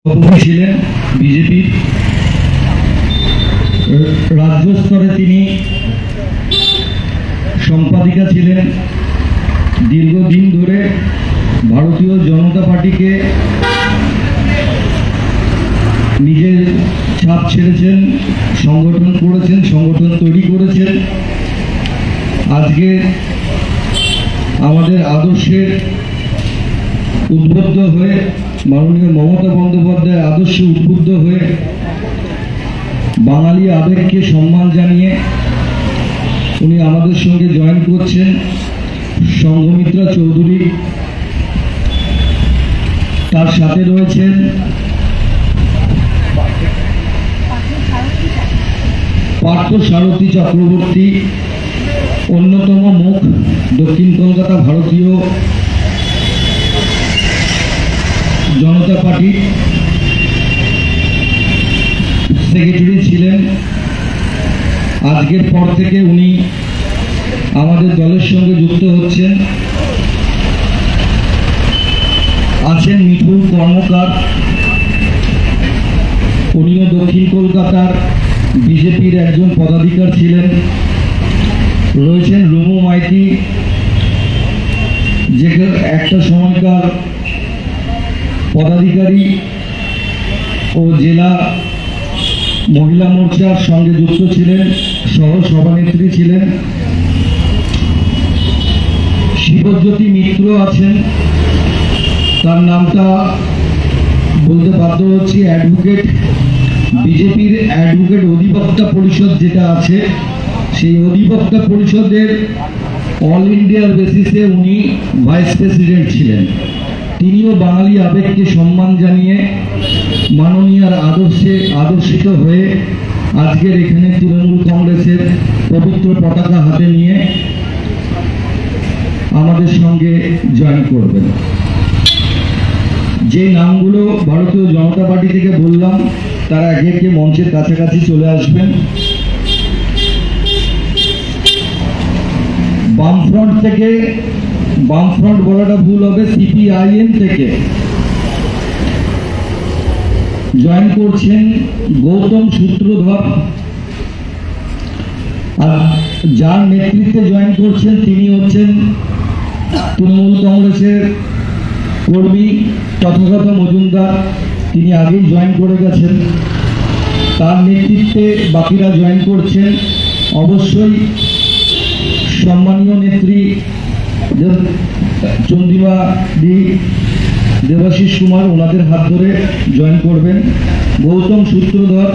সভাপতি ছিলেন বিজেপির। রাজ্য স্তরে তিনি সম্পাদিকা ছিলেন। দীর্ঘদিন ধরে ভারতীয় জনতা পার্টিকে নিজের ছাপ ছেড়েছেন, সংগঠন করেছেন, সংগঠন তৈরি করেছেন। আজকে আমাদের আদর্শের উদ্বুদ্ধ হয়ে, মাননীয় মমতা বন্দ্যোপাধ্যায়ের আদর্শে উদ্বুদ্ধ হয়ে, বাঙালি আবেগকে সম্মান জানিয়ে উনি আমাদের সঙ্গে জয়েন করছেন। সংঘমিত্রা চৌধুরী, তার সাথে রয়েছেন পার্থ সারথী চক্রবর্তী, অন্যতম মুখ দক্ষিণ কলকাতা ভারতীয় জনতা পার্টির সেক্রেটারি ছিলেন। আজকের পর থেকে উনি আমাদের দলের সঙ্গে যুক্ত হচ্ছেন। আছেন মিঠুন কর্মকার, উনিও দক্ষিণ কলকাতার বিজেপির একজন পদাধিকার ছিলেন। রয়েছেন রুমু মাইতি, যে একটা সময়কার পদাধিকারী ও জেলা মহিলা মোর্চার সঙ্গে যুক্ত ছিলেন, সহ সভানেত্রী ছিলেন। শিবজ্যোতি মিত্র আছেন, তার নামটা বলতে বাধ্য হচ্ছি, অ্যাডভোকেট, বিজেপির অ্যাডভোকেট অধিবক্তা পরিষদ যেটা আছে, সেই অধিবক্তা পরিষদের অল ইন্ডিয়ার বেসিসে উনি ভাইস প্রেসিডেন্ট ছিলেন। তিনিও বাঙালি আবেগকে সম্মান জানিয়ে মাননীয়ার আদর্শে আদর্শিত হয়ে আজকের এখানে তৃণমূল কংগ্রেসের পবিত্র পতাকা হাতে নিয়ে আমাদের সঙ্গে জয়েন করবেন। যে নামগুলো ভারতীয় জনতা পার্টি থেকে বললাম, তারা একে একে মঞ্চের কাছাকাছি চলে আসবেন। বামফ্রন্ট থেকে, বামফ্রন্ট বলাটা ভুল হবে, সিপিআইএম থেকে জয়েন করছেন গৌতম সূত্রধর। আর যার নেতৃত্বে জয়েন করছেন তিনি হচ্ছেন তৃণমূল কংগ্রেসের কর্মী তথাগত মজুমদার। তিনি আগেই জয়েন করে গেছেন। তার নেতৃত্বে বাকিরা জয়েন করছেন। অবশ্যই সম্মানীয় নেত্রী চন্দ্রিমা দি, দেবাশিস কুমার, ওনাদের হাত ধরে জয়েন করবেন। গৌতম সূত্রধর,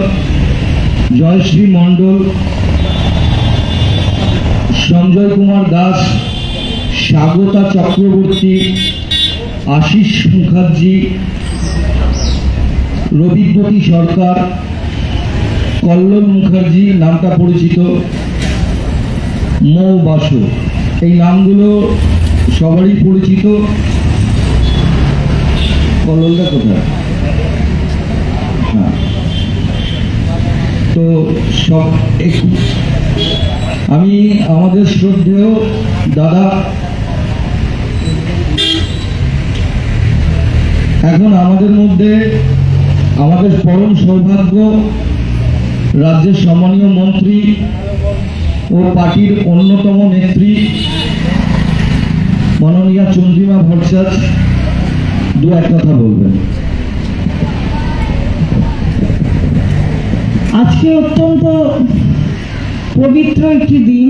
জয়শ্রী মণ্ডল, সঞ্জয় কুমার দাস, স্বাগতা চক্রবর্তী, আশিস মুখার্জি, রবিদ্যুতি সরকার, কল্লোল মুখার্জি, নামটা পরিচিত, মৌ বাসু, এই নামগুলো সবারই পরিচিত। কল্লোলটা কোথায়? হ্যাঁ, তো সব আমি আমাদের শ্রদ্ধেয় দাদা, এখন আমাদের মধ্যে আমাদের পরম সৌভাগ্য রাজ্যের সম্মানীয় মন্ত্রী ও পার্টির অন্যতম নেত্রী মাননীয়া চন্দ্রিমা ভট্টাচার্য দু এক কথা বলবেন। আজকে অত্যন্ত পবিত্র একটি দিন,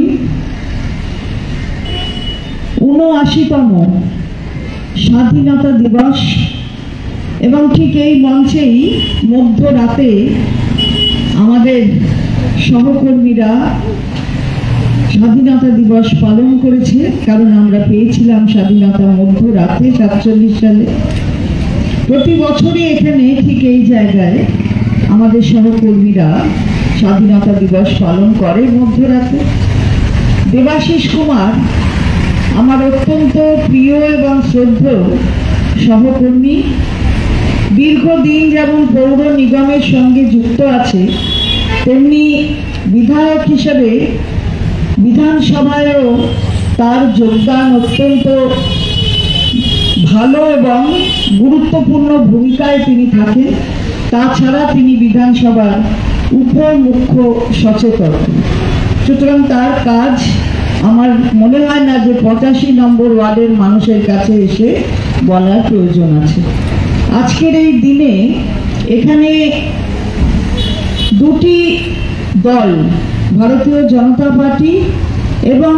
৭৯তম স্বাধীনতা দিবস, এবং ঠিক এই মঞ্চেই মধ্যরাতে আমাদের সহকর্মীরা স্বাধীনতা দিবস পালন করেছে। কারণ আমরা পেয়েছিলাম স্বাধীনতা মধ্যরাতে ৪৭ সালে। প্রতি বছরই এখানে ঠিক এই জায়গায় আমাদের সহকর্মীরা স্বাধীনতা দিবস পালন করে মধ্যরাতে। দেবাশিস কুমার আমার অত্যন্ত প্রিয় এবং শ্রদ্ধেয় সহকর্মী। দীর্ঘদিন যেমন পৌর নিগমের সঙ্গে যুক্ত আছে, তেমনি বিধায়ক হিসেবে বিধানসভায়ও তার যোগদান অত্যন্ত ভালো এবং গুরুত্বপূর্ণ ভূমিকায় তিনি থাকেন। তাছাড়া তিনি বিধানসভার উপমুখ্য সচেতক, সুতরাং তার কাজ আমার মনে হয় না যে 85 নম্বর ওয়ার্ডের মানুষের কাছে এসে বলার প্রয়োজন আছে। আজকের এই দিনে এখানে দুটি দল, ভারতীয় জনতা পার্টি এবং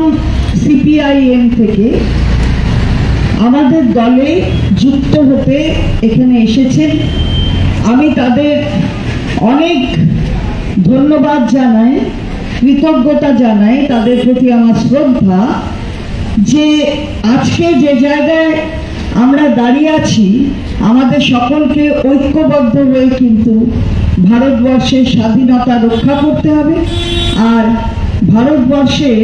সিপিআইএম থেকে আমাদের দলে যুক্ত হতে এখানে এসেছেন। আমি তাদের অনেক ধন্যবাদ জানাই, কৃতজ্ঞতা জানাই, তাদের প্রতি আমার শ্রদ্ধা যে আজকে যে জায়গায় আমরা দাঁড়িয়ে আছি আমাদের সকলকে ঐক্যবদ্ধ হয়ে কিন্তু ভারতবর্ষের স্বাধীনতা রক্ষা করতে হবে। আর ভারতবর্ষের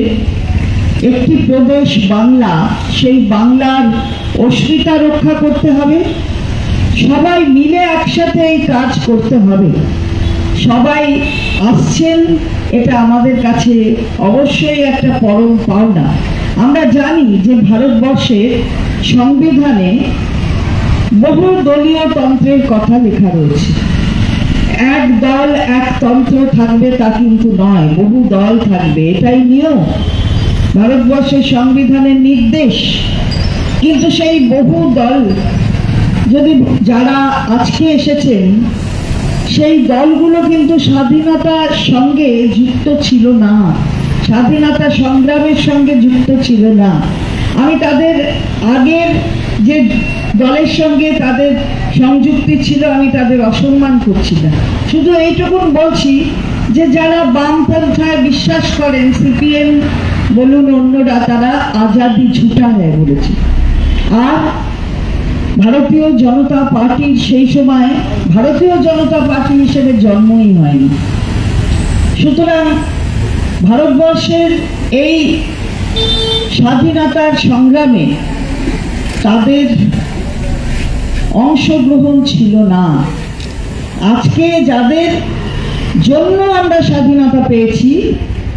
একটি প্রদেশ বাংলা, সেই বাংলার অস্মিতা রক্ষা করতে হবে। সবাই মিলে একসাথে এই কাজ করতে হবে। সবাই আসছেন, এটা আমাদের কাছে অবশ্যই একটা পরম পাওনা। আমরা জানি যে ভারতবর্ষের সংবিধানে বহু দলীয় তন্ত্রের কথা লেখা রয়েছে। এক দল এক তন্ত্র থাকবে তা কিন্তু নয়, বহু দল থাকবে, এটাই নিয়ম, ভারতবর্ষের সংবিধানের নির্দেশ। কিন্তু সেই বহু দল যদি যারা আজকে এসেছেন সেই দলগুলো কিন্তু স্বাধীনতার সঙ্গে যুক্ত ছিল না, স্বাধীনতা সংগ্রামের সঙ্গে যুক্ত ছিল না। আমি তাদের আগের যে দলের সঙ্গে তাদের সংযুক্তি ছিল আমি তাদের অসম্মান করছি না, শুধু এইটুকুন বলছি যে যারা বামপন্থায় বিশ্বাস করেন, সিপিএম বলুন অন্যরা, তারা আজাদি ঝুটা হ্যায় বলেছে। আর ভারতীয় জনতা পার্টির সেই সময় ভারতীয় জনতা পার্টি হিসেবে জন্মই হয়নি। সুতরাং ভারতবর্ষের এই স্বাধীনতার সংগ্রামে তাদের অংশগ্রহণ ছিল না। আজকে যাদের জন্য আমরা স্বাধীনতা পেয়েছি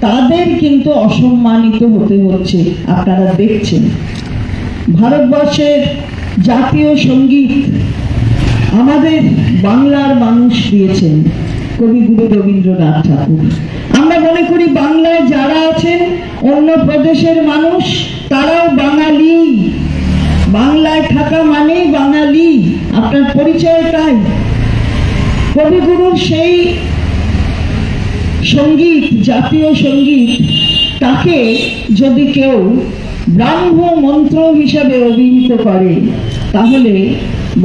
তাদের কিন্তু অসম্মানিত হতে হচ্ছে। আপনারা দেখছেন ভারতবর্ষের জাতীয় সঙ্গীত আমাদের বাংলার মানুষ দিয়েছেন কবিগুরু রবীন্দ্রনাথ ঠাকুর। আমরা মনে করি বাংলায় যারা আছেন অন্য প্রদেশের মানুষ তারাও বাঙালি, বাংলায় থাকা মানেই বাঙালি, আপনার পরিচয় তাই। কবিগুরুর সেই সঙ্গীত, জাতীয় সঙ্গীত, তাকে যদি কেউ ব্রাহ্ম মন্ত্র হিসাবে অভিহিত করে তাহলে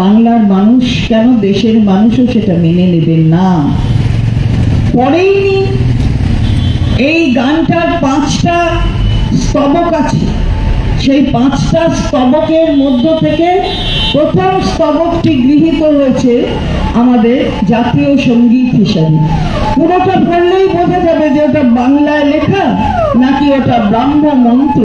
বাংলার মানুষ কেন দেশের মানুষও সেটা মেনে নেবেন না। পরেইনি এই গানটার 5টা স্তবক আছে, সেই 5টা স্তবকের মধ্য থেকে প্রথম স্তবকটি গৃহীত হয়েছে আমাদের জাতীয় সঙ্গীত হিসাবে। পুরোটা পড়লেই বোঝা যাবে যে ওটা বাংলায় লেখা নাকি ওটা ব্রাহ্ম মন্ত্র।